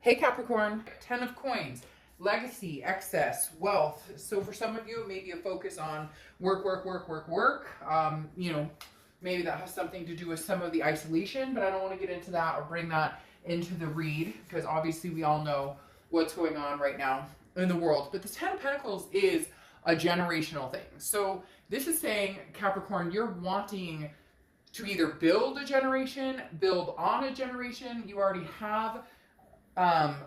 Hey Capricorn, 10 of coins, legacy, excess, wealth. So for some of you, maybe a focus on work, work, work, work, work. Maybe that has something to do with some of the isolation, but I don't want to get into that or bring that into the read because obviously we all know what's going on right now in the world. But the 10 of Pentacles is a generational thing. So this is saying, Capricorn, you're wanting to either build a generation, build on a generation. You already have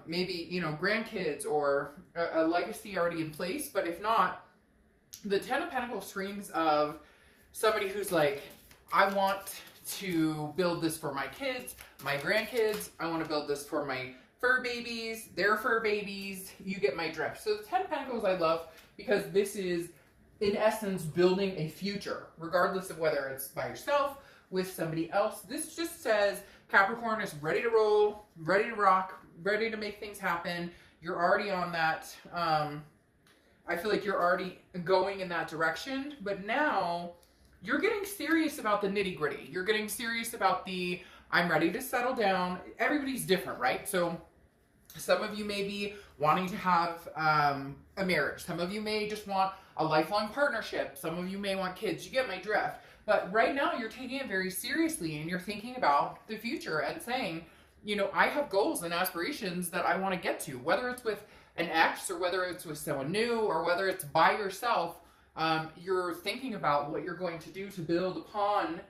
maybe, grandkids or a legacy already in place. But if not, the 10 of Pentacles screams of somebody who's like, I want to build this for my kids, my grandkids. I want to build this for my fur babies, their fur babies. You get my drift. So the 10 of Pentacles I love because this is, in essence, building a future, regardless of whether it's by yourself, with somebody else. This just says Capricorn is ready to roll, ready to rock, ready to make things happen. You're already on that. I feel like you're already going in that direction, but now you're getting serious about the nitty gritty. You're getting serious about the, I'm ready to settle down. Everybody's different, right? So some of you may be wanting to have a marriage. Some of you may just want a lifelong partnership. Some of you may want kids. You get my drift. But right now you're taking it very seriously and you're thinking about the future and saying, I have goals and aspirations that I want to get to, whether it's with an ex or whether it's with someone new or whether it's by yourself. You're thinking about what you're going to do to build upon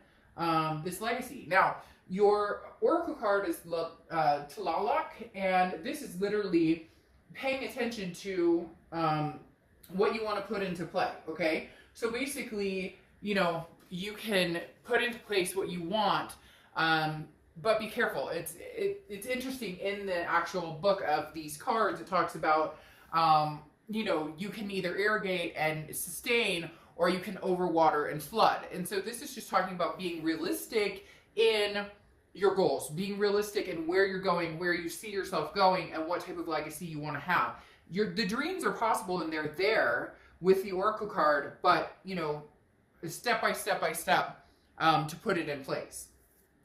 this legacy. Now, your oracle card is Tlalak, and this is literally paying attention to what you want to put into play, okay? So basically, you can put into place what you want, but be careful. It's interesting in the actual book of these cards, it talks about, you can either irrigate and sustain, or you can overwater and flood. And so this is just talking about being realistic in your goals, being realistic in where you're going, where you see yourself going, and what type of legacy you want to have. The dreams are possible and they're there with the oracle card, but step by step by step to put it in place.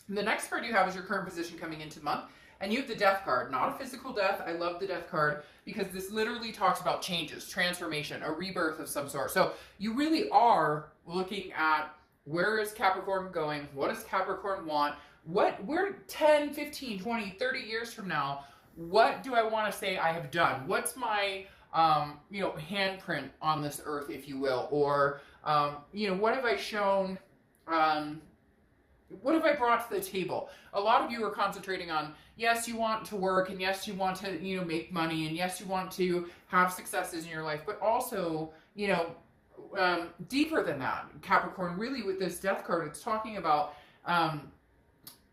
And the next card you have is your current position coming into the month, and you have the death card, not a physical death. I love the death card because this literally talks about changes, transformation, a rebirth of some sort. So you really are looking at where is Capricorn going? What does Capricorn want? We're 10, 15, 20, 30 years from now, what do I want to say I have done? What's my, handprint on this earth, if you will? Or, what have I shown, what have I brought to the table? A lot of you are concentrating on, yes, you want to work, and yes, you want to, make money, and yes, you want to have successes in your life, but also, deeper than that. Capricorn, really with this death card, it's talking about,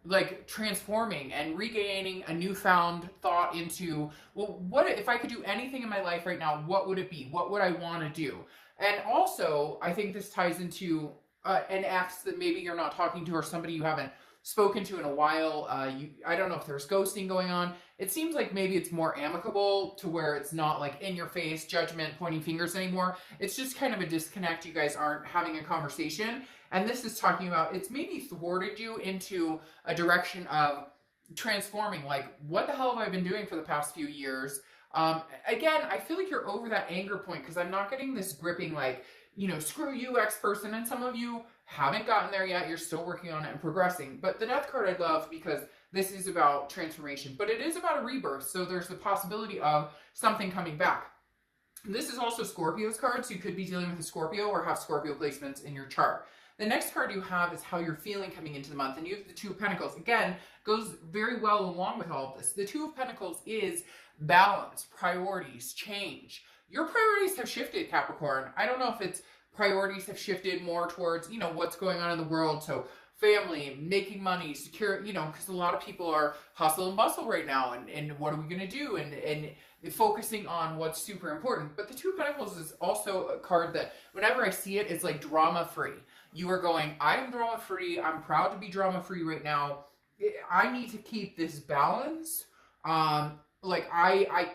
like transforming and regaining a newfound thought into, well, what if I could do anything in my life right now, what would it be? What would I want to do? And also, I think this ties into an ex that maybe you're not talking to, or somebody you haven't spoken to in a while. I don't know if there's ghosting going on. It seems like maybe it's more amicable to where it's not like in your face, judgment, pointing fingers anymore. It's just kind of a disconnect. You guys aren't having a conversation. And this is talking about, it's maybe thwarted you into a direction of transforming. Like, what the hell have I been doing for the past few years? Again, I feel like you're over that anger point because I'm not getting this gripping, like, screw you, ex-person. And some of you haven't gotten there yet. You're still working on it and progressing. But the death card I love because this is about transformation. But it is about a rebirth. So there's the possibility of something coming back. This is also Scorpio's card. So you could be dealing with a Scorpio or have Scorpio placements in your chart. The next card you have is how you're feeling coming into the month. And you have the Two of Pentacles. Again, goes very well along with all of this. The Two of Pentacles is balance, priorities, change. Your priorities have shifted, Capricorn. I don't know if it's priorities have shifted more towards, what's going on in the world. So family, making money, secure, because a lot of people are hustle and bustle right now. And what are we going to do? And focusing on what's super important. But the Two of Pentacles is also a card that whenever I see it, it's like drama free. You are going, I'm drama free. I'm proud to be drama free right now. I need to keep this balance. Like I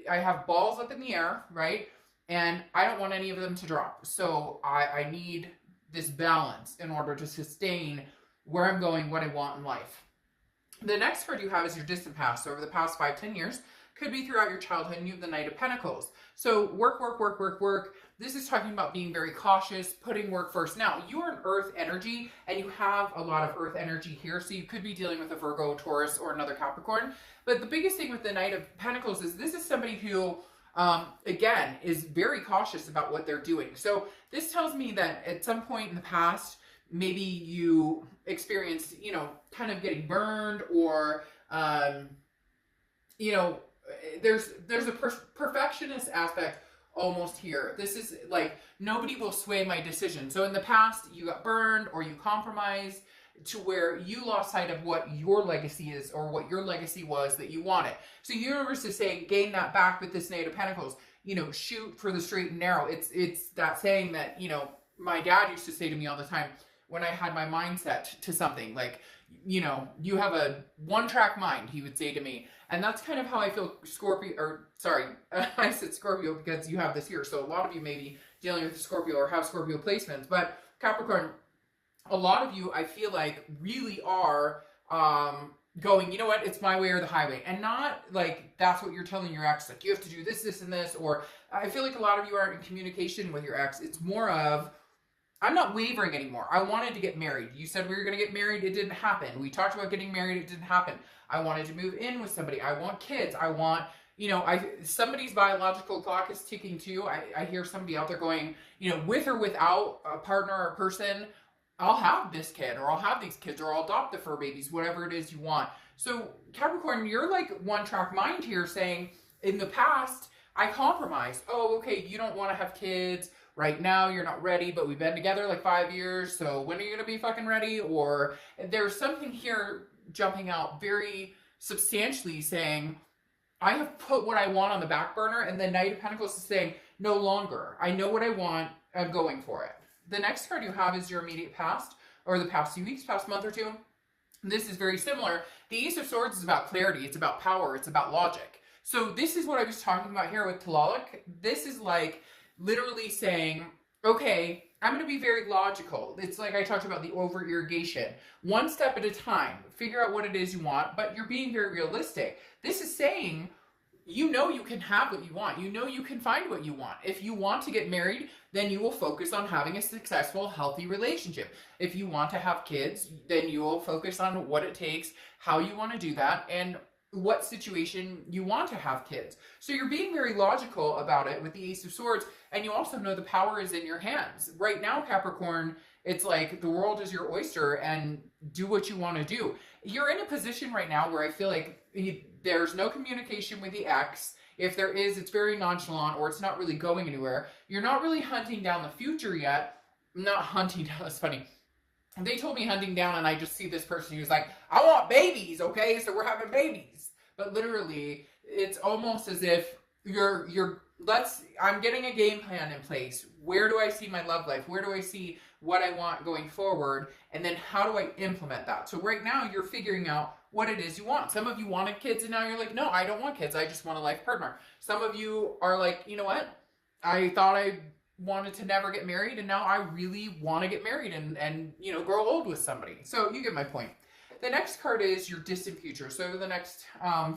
have balls up in the air, right? And I don't want any of them to drop. So I need this balance in order to sustain where I'm going, what I want in life. The next card you have is your distant past. So over the past 5-10 years, could be throughout your childhood, and you have the Knight of Pentacles. So work, work, work, work, work. This is talking about being very cautious, putting work first. Now, you are an earth energy, and you have a lot of earth energy here, so you could be dealing with a Virgo, Taurus, or another Capricorn. But the biggest thing with the Knight of Pentacles is this is somebody who, again, is very cautious about what they're doing. So this tells me that at some point in the past, maybe you experienced, you know, kind of getting burned, or, you know, there's a perfectionist aspect almost here. This is like, nobody will sway my decision. So in the past, you got burned or you compromised to where you lost sight of what your legacy is, or what your legacy was that you wanted. So universe is saying, gain that back with this Knight of Pentacles. You know, shoot for the straight and narrow. It's that saying that, you know, my dad used to say to me all the time when I had my mindset to something, like, you know, you have a one-track mind, he would say to me. And that's kind of how I feel Scorpio, or sorry, I said Scorpio because you have this here. So a lot of you may be dealing with Scorpio or have Scorpio placements. But Capricorn, a lot of you, I feel like, really are going, you know what, it's my way or the highway. And not like that's what you're telling your ex, like you have to do this, this, and this. Or I feel like a lot of you aren't in communication with your ex. It's more of, I'm not wavering anymore. I wanted to get married. You said we were going to get married. It didn't happen. We talked about getting married. It didn't happen. I wanted to move in with somebody. I want kids. I want, you know, somebody's biological clock is ticking too. I hear somebody out there going, you know, with or without a partner or a person, I'll have this kid, or I'll have these kids, or I'll adopt the fur babies, whatever it is you want. So Capricorn, you're like one-track mind here, saying, in the past, I compromised. Oh, okay, you don't want to have kids right now, you're not ready, but we've been together like 5 years, so when are you gonna be fucking ready? Or there's something here jumping out very substantially saying, I have put what I want on the back burner, and the Knight of Pentacles is saying, no longer. I know what I want, I'm going for it. The next card you have is your immediate past, or the past few weeks, past month or two. This is very similar. The Ace of Swords is about clarity, it's about power, it's about logic. So this is what I was talking about here with Talalik. This is like literally saying, okay, I'm going to be very logical. It's like I talked about the over irrigation. One step at a time. Figure out what it is you want, but you're being very realistic. This is saying, you know you can have what you want. You know you can find what you want. If you want to get married, then you will focus on having a successful, healthy relationship. If you want to have kids, then you will focus on what it takes, how you want to do that, and what situation you want to have kids. So you're being very logical about it with the Ace of Swords, and you also know the power is in your hands. Right now, Capricorn, it's like the world is your oyster, and do what you want to do. You're in a position right now where I feel like there's no communication with the ex. If there is, it's very nonchalant, or it's not really going anywhere. You're not really hunting down the future yet. Not hunting down, that's funny. They told me hunting down, and I just see this person who's like, I want babies, okay? So we're having babies. But literally, it's almost as if I'm getting a game plan in place. Where do I see my love life? Where do I see what I want going forward? And then how do I implement that? So right now, you're figuring out what it is you want. Some of you wanted kids, and now you're like, no, I don't want kids. I just want a life partner. Some of you are like, you know what? I thought I wanted to never get married, and now I really want to get married and you know, grow old with somebody. So you get my point. The next card is your distant future. So the next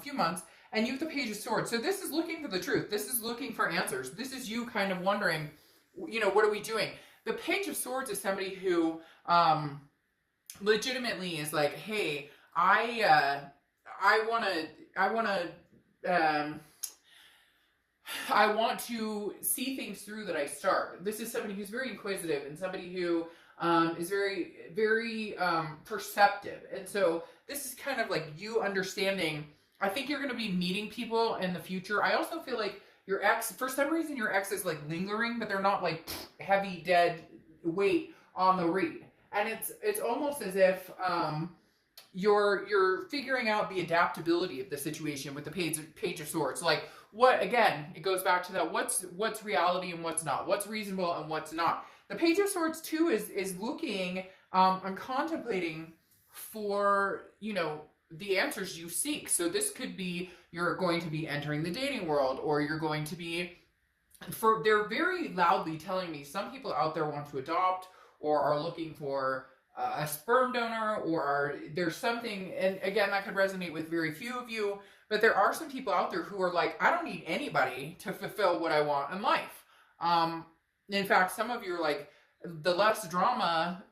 few months, and you have the Page of Swords. So this is looking for the truth. This is looking for answers. This is you kind of wondering, you know, what are we doing? The Page of Swords is somebody who legitimately is like, hey, I want to see things through that I start. This is somebody who's very inquisitive, and somebody who is very, very perceptive. And so this is kind of like you understanding, I think you're going to be meeting people in the future. I also feel like your ex, for some reason, your ex is like lingering, but they're not like heavy, dead weight on the reed. And it's almost as if you're figuring out the adaptability of the situation with the Page of Swords. Like, what, again, it goes back to that, what's reality and what's not, what's reasonable and what's not. The Page of Swords too is looking and contemplating for, you know, the answers you seek. So this could be, you're going to be entering the dating world, or you're going to be, they're very loudly telling me some people out there want to adopt or are looking for a sperm donor, or there's something, and again, that could resonate with very few of you, but there are some people out there who are like, I don't need anybody to fulfill what I want in life. In fact, some of you are like, the less drama,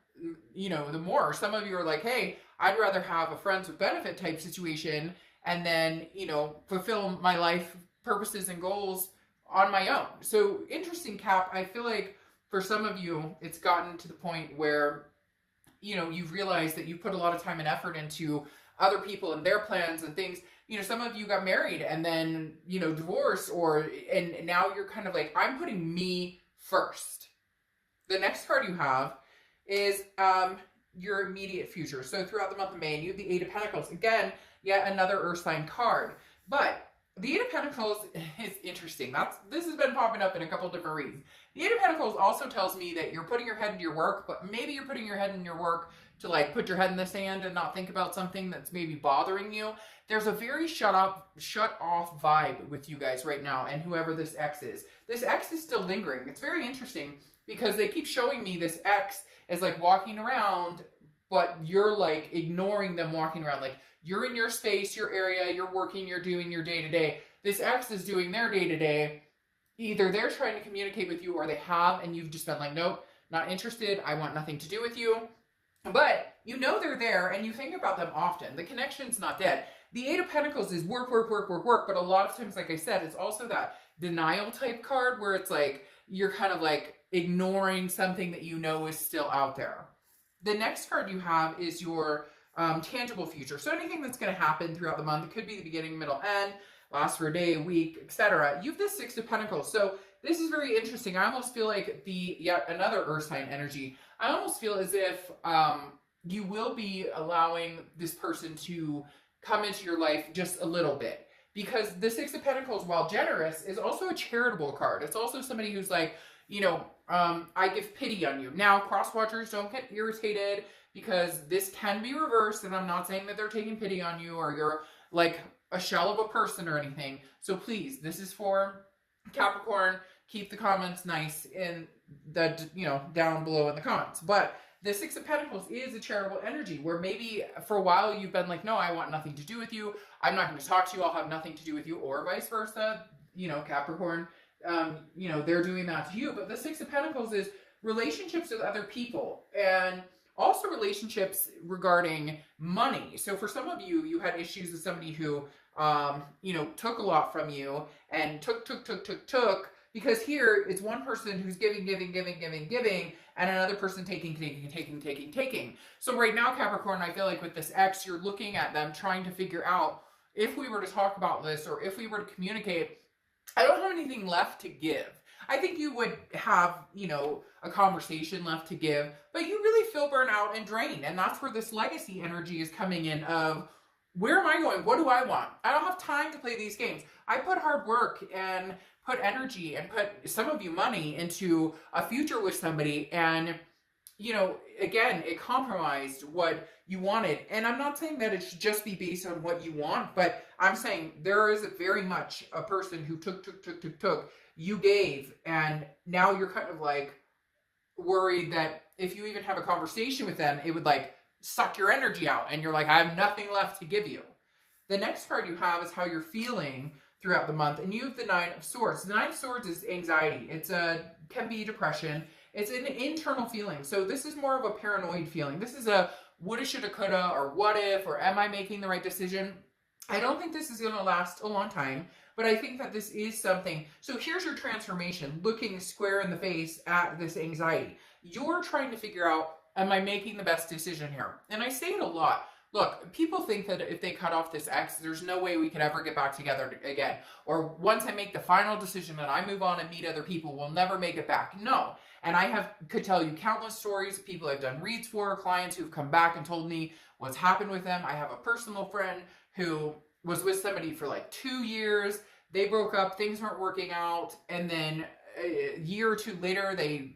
you know, the more. Some of you are like, hey, I'd rather have a friends with benefit type situation and then, you know, fulfill my life purposes and goals on my own. So interesting, Cap. I feel like for some of you, it's gotten to the point where, you know, you've realized that you put a lot of time and effort into other people and their plans and things. You know, some of you got married and then, you know, divorced, and now you're kind of like, I'm putting me first. The next card you have is your immediate future. So throughout the month of May, you have the Eight of Pentacles. Again, yet another Earth sign card. But the Eight of Pentacles is interesting. This has been popping up in a couple different reads. The Eight of Pentacles also tells me that you're putting your head into your work, but maybe you're putting your head in your work to like put your head in the sand and not think about something that's maybe bothering you. There's a very shut off vibe with you guys right now, and whoever this X is. This X is still lingering. It's very interesting because they keep showing me this X as like walking around, but you're like ignoring them walking around. Like you're in your space, your area, you're working, you're doing your day-to-day. This X is doing their day-to-day. Either they're trying to communicate with you or they have, and you've just been like, nope, not interested. I want nothing to do with you. But you know they're there and you think about them often. The connection's not dead. The Eight of Pentacles is work, work, work, work, work. But a lot of times, like I said, it's also that denial type card where it's like, you're kind of like ignoring something that you know is still out there. The next card you have is your tangible future. So anything that's going to happen throughout the month, it could be the beginning, middle, end, last for a day, a week, etc. You have the Six of Pentacles. So this is very interesting. I almost feel like yet another Earth sign energy. I almost feel as if you will be allowing this person to come into your life just a little bit. Because the Six of Pentacles, while generous, is also a charitable card. It's also somebody who's like, you know, I give pity on you. Now, cross-watchers, don't get irritated because this can be reversed, and I'm not saying that they're taking pity on you or you're like a shell of a person or anything. So please, this is for Capricorn. Keep the comments nice in the, you know, down below in the comments. But the Six of Pentacles is a charitable energy where maybe for a while you've been like, no, I want nothing to do with you. I'm not going to talk to you. I'll have nothing to do with you, or vice versa. You know, Capricorn, you know, they're doing that to you. But the Six of Pentacles is relationships with other people and also relationships regarding money. So for some of you, you had issues with somebody who, you know, took a lot from you and took, because here it's one person who's giving, and another person taking. So right now, Capricorn, I feel like with this X, you're looking at them trying to figure out, if we were to talk about this or if we were to communicate, I don't have anything left to give. I think you would have, you know, a conversation left to give, but you really feel burnt out and drained. And that's where this legacy energy is coming in of, where am I going? What do I want? I don't have time to play these games. I put hard work and put energy and put, some of you, money into a future with somebody, and, you know, again, it compromised what you wanted. And I'm not saying that it should just be based on what you want, but I'm saying there is very much a person who took, you gave, and now you're kind of like worried that if you even have a conversation with them, it would like suck your energy out, and you're like, I have nothing left to give you. The next card you have is how you're feeling throughout the month, and you have the Nine of Swords. The Nine of Swords is anxiety. It's can be depression. It's an internal feeling. So this is more of a paranoid feeling. This is a woulda, shoulda, coulda, or what if, or am I making the right decision? I don't think this is going to last a long time, but I think that this is something. So here's your transformation, looking square in the face at this anxiety. You're trying to figure out, am I making the best decision here? And I say it a lot. Look, people think that if they cut off this X, there's no way we could ever get back together again. Or once I make the final decision and I move on and meet other people, we'll never make it back. No. And I could tell you countless stories, people I've done reads for, clients who've come back and told me what's happened with them. I have a personal friend who was with somebody for like 2 years. They broke up, things weren't working out. And then a year or two later, they,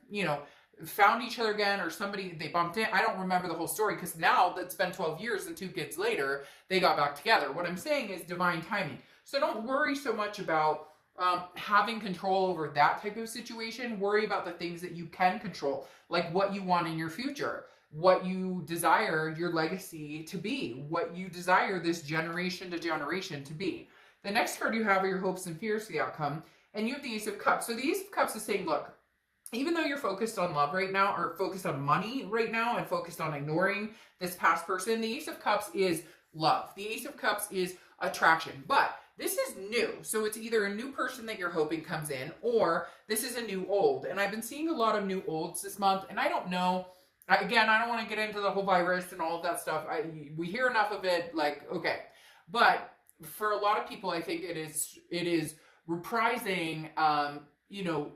you know, found each other again, or somebody, they bumped in. I don't remember the whole story because now that's been 12 years and 2 kids later, they got back together. What I'm saying is divine timing. So don't worry so much about having control over that type of situation. Worry about the things that you can control, like what you want in your future, what you desire your legacy to be, what you desire this generation to generation to be. The next card you have are your hopes and fears for the outcome, and you have the Ace of Cups. So the Ace of Cups is saying, look, even though you're focused on love right now, or focused on money right now, and focused on ignoring this past person, the Ace of Cups is love. The Ace of Cups is attraction, but this is new. So it's either a new person that you're hoping comes in, or this is a new old. And I've been seeing a lot of new olds this month, and I don't know. Again, I don't want to get into the whole virus and all of that stuff. We hear enough of it, like, okay. But for a lot of people, I think it is reprising, you know,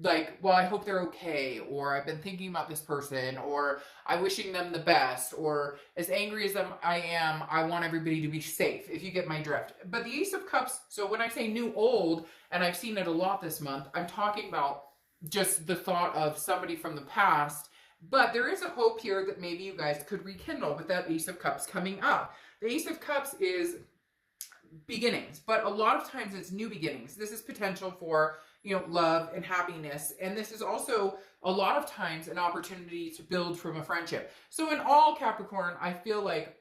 like, well, I hope they're okay, or I've been thinking about this person, or I'm wishing them the best, or as angry as I am, I want everybody to be safe, if you get my drift. But the Ace of Cups, so when I say new old, and I've seen it a lot this month, I'm talking about just the thought of somebody from the past, but there is a hope here that maybe you guys could rekindle with that Ace of Cups coming up. The Ace of Cups is beginnings, but a lot of times it's new beginnings. This is potential for, you know, love and happiness. And this is also a lot of times an opportunity to build from a friendship. So in all, Capricorn, I feel like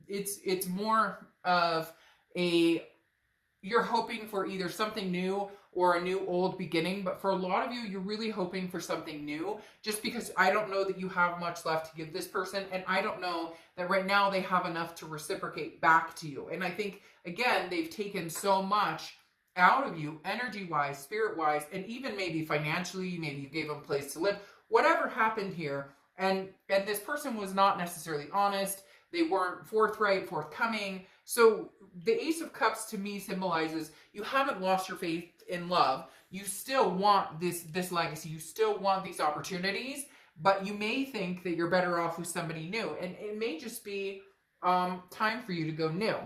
it's more of you're hoping for either something new or a new old beginning. But for a lot of you, you're really hoping for something new, just because I don't know that you have much left to give this person. And I don't know that right now they have enough to reciprocate back to you. And I think, again, they've taken so much out of you, energy-wise, spirit-wise, and even maybe financially. Maybe you gave them a place to live. Whatever happened here, and this person was not necessarily honest. They weren't forthcoming. So the Ace of Cups to me symbolizes you haven't lost your faith in love. You still want this legacy. You still want these opportunities, but you may think that you're better off with somebody new, and it may just be time for you to go new.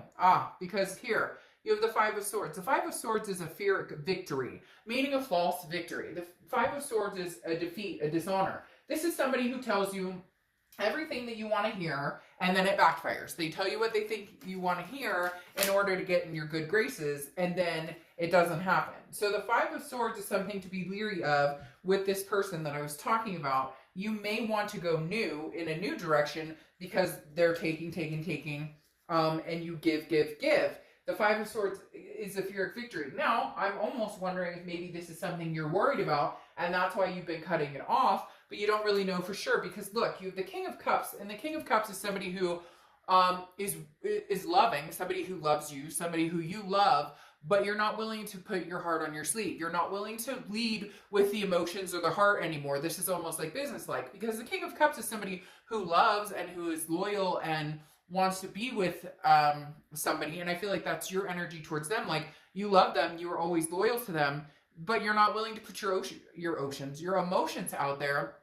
Because here you have the Five of Swords. The Five of Swords is a Pyrrhic victory, meaning a false victory. The Five of Swords is a defeat, a dishonor. This is somebody who tells you everything that you want to hear, and then it backfires. They tell you what they think you want to hear in order to get in your good graces, and then it doesn't happen. So the Five of Swords is something to be leery of with this person that I was talking about. You may want to go new, in a new direction, because they're taking, and you give. The Five of Swords is a Pyrrhic victory. Now, I'm almost wondering if maybe this is something you're worried about, and that's why you've been cutting it off, but you don't really know for sure. Because look, you have the King of Cups, and the King of Cups is somebody who is loving, somebody who loves you, somebody who you love, but you're not willing to put your heart on your sleeve. You're not willing to lead with the emotions or the heart anymore. This is almost like business-like, because the King of Cups is somebody who loves and who is loyal and wants to be with somebody, and I feel like that's your energy towards them. Like, you love them, you are always loyal to them, but you're not willing to put your emotions out there,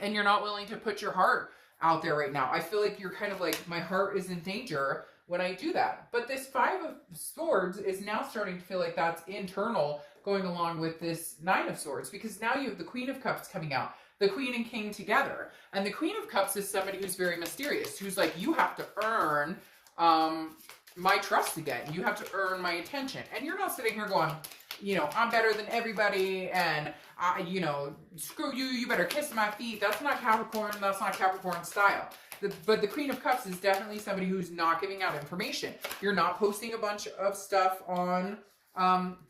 and you're not willing to put your heart out there right now. I feel like you're kind of like, my heart is in danger when I do that. But this Five of Swords is now starting to feel like that's internal, going along with this Nine of Swords, because now you have the Queen of Cups coming out. The Queen and King together. And the Queen of Cups is somebody who's very mysterious, who's like, you have to earn my trust again. You have to earn my attention. And you're not sitting here going, you know, I'm better than everybody, and you know, screw you, you better kiss my feet. That's not Capricorn. That's not Capricorn style. But the Queen of Cups is definitely somebody who's not giving out information. You're not posting a bunch of stuff on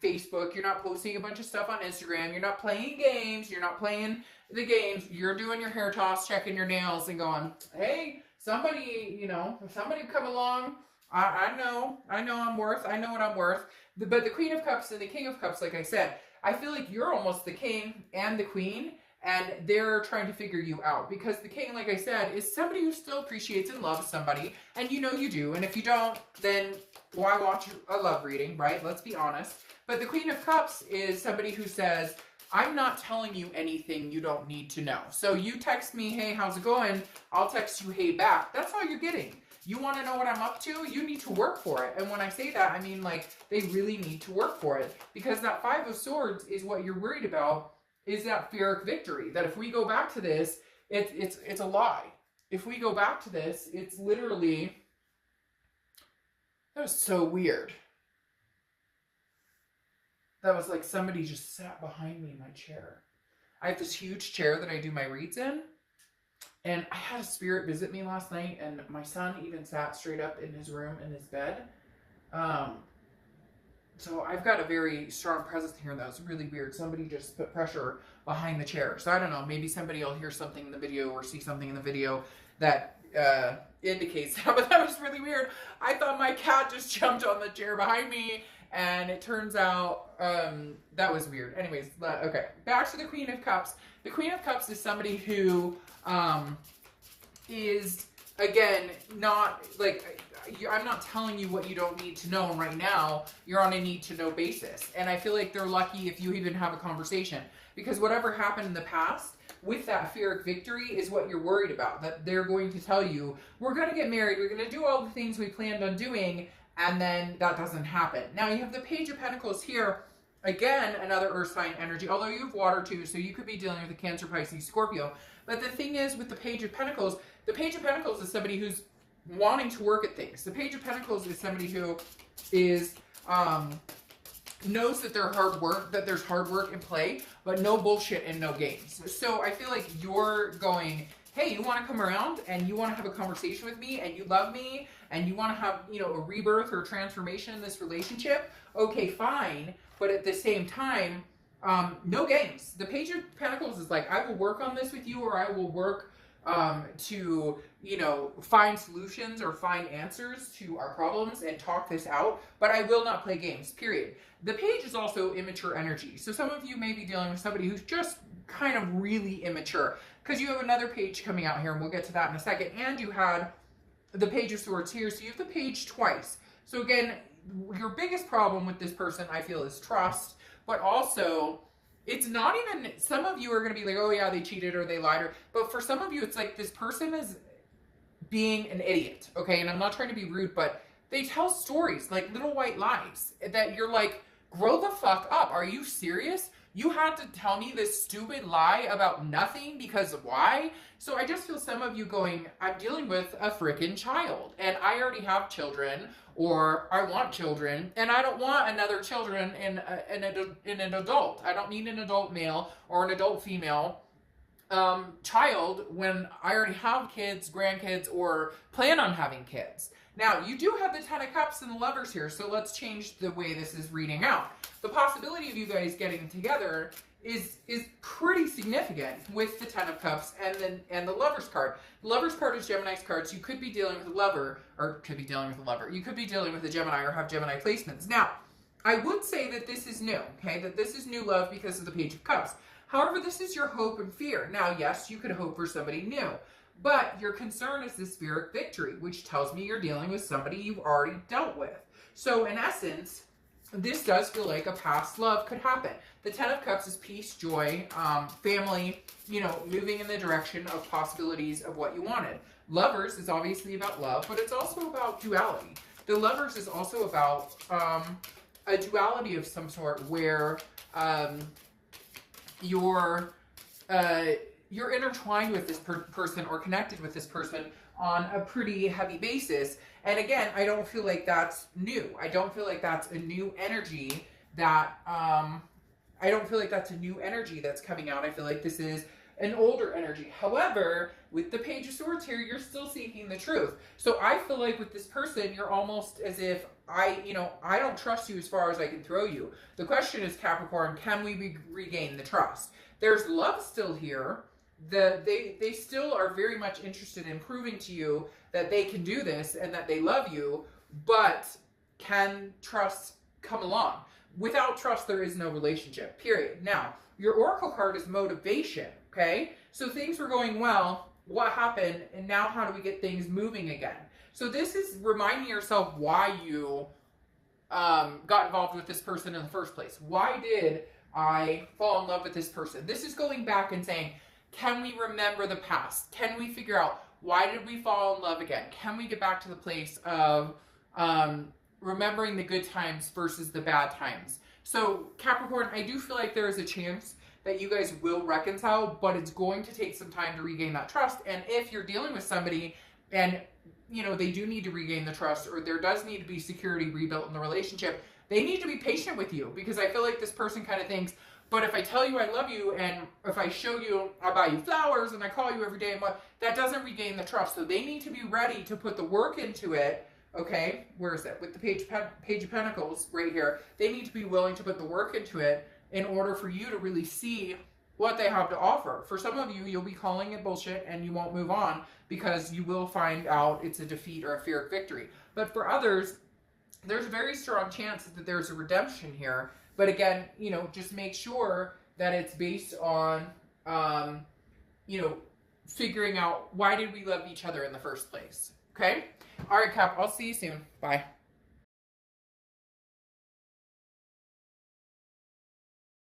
Facebook. You're not posting a bunch of stuff on Instagram. You're not playing games. You're not playing the games. You're doing your hair toss, checking your nails, and going, hey, somebody, you know, somebody come along. I know I'm worth. I know what I'm worth. But the Queen of Cups and the King of Cups, like I said, I feel like you're almost the king and the queen, and they're trying to figure you out. Because the king, like I said, is somebody who still appreciates and loves somebody, and you know you do. And if you don't, then why watch a love reading, right? Let's be honest. But the Queen of Cups is somebody who says, I'm not telling you anything you don't need to know. So you text me, hey, how's it going? I'll text you, hey, back. That's all you're getting. You want to know what I'm up to? You need to work for it. And when I say that, I mean, like, they really need to work for it. Because that Five of Swords is what you're worried about, is that Pyrrhic victory. That if we go back to this, it's a lie. If we go back to this, it's literally, that was so weird. that was like somebody just sat behind me in my chair. I have this huge chair that I do my reads in. And I had a spirit visit me last night, and my son even sat straight up in his room, in his bed. So I've got a very strong presence here, and that was really weird. Somebody just put pressure behind the chair. So I don't know, maybe somebody will hear something in the video or see something in the video that indicates that, but that was really weird. I thought my cat just jumped on the chair behind me, and it turns out that was weird. Anyways, okay, back to the Queen of Cups. The Queen of Cups is somebody who is, again, not, like, I'm not telling you what you don't need to know right now. You're on a need-to-know basis. And I feel like they're lucky if you even have a conversation. Because whatever happened in the past with that Pyrrhic victory is what you're worried about. That they're going to tell you, we're going to get married, we're going to do all the things we planned on doing, and then that doesn't happen. Now you have the Page of Pentacles here. Again, another earth sign energy, although you have water too, so you could be dealing with a Cancer, Pisces, Scorpio. But the thing is with the Page of Pentacles is somebody who's wanting to work at things. The Page of Pentacles is somebody who is knows that they're hard work, that there's hard work in play, but no bullshit and no games. So I feel like you're going, hey, you want to come around and you want to have a conversation with me and you love me and you want to have, you know, a rebirth or transformation in this relationship. Okay, fine. But at the same time, no games. The Page of Pentacles is like, I will work on this with you, or I will work to, you know, find solutions or find answers to our problems and talk this out, but I will not play games, period. The Page is also immature energy. So some of you may be dealing with somebody who's just kind of really immature, because you have another Page coming out here, and we'll get to that in a second, and you had the Page of Swords here, so you have the Page twice. So again, your biggest problem with this person, I feel, is trust, but also it's not even, some of you are going to be like, oh yeah, they cheated or they lied, but for some of you, it's like this person is being an idiot, okay? And I'm not trying to be rude, but they tell stories, like little white lies, that you're like, grow the fuck up. Are you serious? You had to tell me this stupid lie about nothing because of why? So I just feel some of you going, I'm dealing with a freaking child, and I already have children, or I want children, and I don't want another children in an adult. I don't need an adult male or an adult female child when I already have kids, grandkids, or plan on having kids. Now, you do have the Ten of Cups and the Lovers here, so let's change the way this is reading out. The possibility of you guys getting together is pretty significant with the Ten of Cups and the Lovers card. The Lovers card is Gemini's card, so you could be dealing with a lover, or could be dealing with a lover. You could be dealing with a Gemini or have Gemini placements. Now, I would say that this is new, okay? That this is new love because of the Page of Cups. However, this is your hope and fear. Now, yes, you could hope for somebody new, but your concern is this Pyrrhic victory, which tells me you're dealing with somebody you've already dealt with. So in essence, this does feel like a past love could happen. The Ten of Cups is peace, joy, family, you know, moving in the direction of possibilities of what you wanted. Lovers is obviously about love, but it's also about duality. The Lovers is also about a duality of some sort where you're intertwined with this person or connected with this person on a pretty heavy basis. And again, I don't feel like that's new. I don't feel like that's a new energy that, I don't feel like that's a new energy that's coming out. I feel like this is an older energy. However, with the Page of Swords here, you're still seeking the truth. So I feel like with this person, you're almost as if I don't trust you as far as I can throw you. The question is, Capricorn, can we regain the trust? There's love still here. They still are very much interested in proving to you that they can do this and that they love you, but can trust come along? Without trust, there is no relationship, period. Now, your Oracle card is motivation, okay? So things were going well, what happened, and now how do we get things moving again? So this is reminding yourself why you got involved with this person in the first place. Why did I fall in love with this person? This is going back and saying, can we remember the past? Can we figure out why did we fall in love again? Can we get back to the place of remembering the good times versus the bad times? So Capricorn, I do feel like there is a chance that you guys will reconcile, but it's going to take some time to regain that trust. And if you're dealing with somebody and, you know, they do need to regain the trust, or there does need to be security rebuilt in the relationship, they need to be patient with you, because I feel like this person kind of thinks, but if I tell you I love you, and if I show you, I buy you flowers and I call you every day, and what, that doesn't regain the trust. So they need to be ready to put the work into it. Okay, where is it? With the Page of Pentacles right here, they need to be willing to put the work into it in order for you to really see what they have to offer. For some of you, you'll be calling it bullshit and you won't move on, because you will find out it's a defeat or a Pyrrhic victory. But for others, there's a very strong chance that there's a redemption here. But again, you know, just make sure that it's based on, you know, figuring out, why did we love each other in the first place? Okay? All right, Cap, I'll see you soon. Bye.